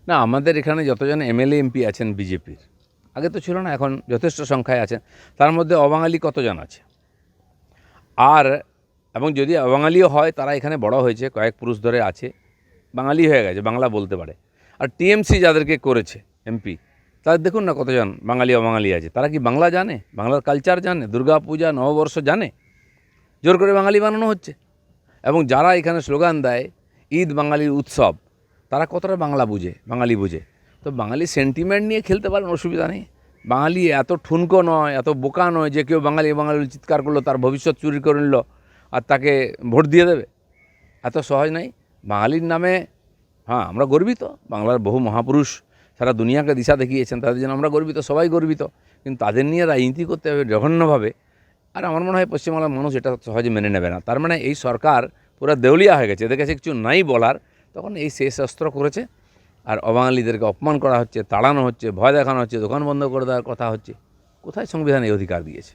না, আমাদের এখানে যতজন এমএলএ এমপি আছেন বিজেপির, আগে তো ছিল না, এখন যথেষ্ট সংখ্যায় আছেন। তার মধ্যে অবাঙালি কতজন আছে? আর এবং যদি অবাঙালিও হয়, তারা এখানে বড় হয়েছে, কয়েক পুরুষ ধরে আছে, বাঙালি হয়ে গেছে, বাংলা বলতে পারে। আর টিএমসি যাদেরকে করেছে এমপি, তাদের দেখুন না কতজন বাঙালি অবাঙালি আছে। তারা কি বাংলা জানে? বাংলার কালচার জানে? দুর্গা পূজা, নববর্ষ জানে? জোর করে বাঙালি বানানো হচ্ছে। এবং যারা এখানে স্লোগান দেয় ঈদ বাঙালির উৎসব, তারা কতটা বাংলা বুঝে, বাঙালি বুঝে? তো বাঙালি সেন্টিমেন্ট নিয়ে খেলতে পারেন, অসুবিধা নেই। বাঙালি এত ঠুনকো নয়, এত বোকা নয় যে কেউ বাঙালি বাঙালি চিৎকার করলো, তার ভবিষ্যৎ চুরি করে নিল আর তাকে ভোট দিয়ে দেবে। এত সহজ নাই। বাঙালির নামে, হ্যাঁ, আমরা গর্বিত। বাংলার বহু মহাপুরুষ সারা দুনিয়াকে দিশা দেখিয়েছেন, তাদের জন্য আমরা গর্বিত, সবাই গর্বিত। কিন্তু তাদের নিয়ে রাজনীতি করতে হবে জঘন্যভাবে। আর আমার মনে হয় পশ্চিমবাংলার মানুষ এটা সহজে মেনে নেবে না। তার মানে এই সরকার পুরো দেউলিয়া হয়ে গেছে, এদের কাছে কিছু নাই বলার। তখন এই শেষ অস্ত্র করেছে। আর অবাঙালিদেরকে অপমান করা হচ্ছে, তাড়ানো হচ্ছে, ভয় দেখানো হচ্ছে, দোকান বন্ধ করে দেওয়ার কথা হচ্ছে। কোথায় সংবিধান এই অধিকার দিয়েছে?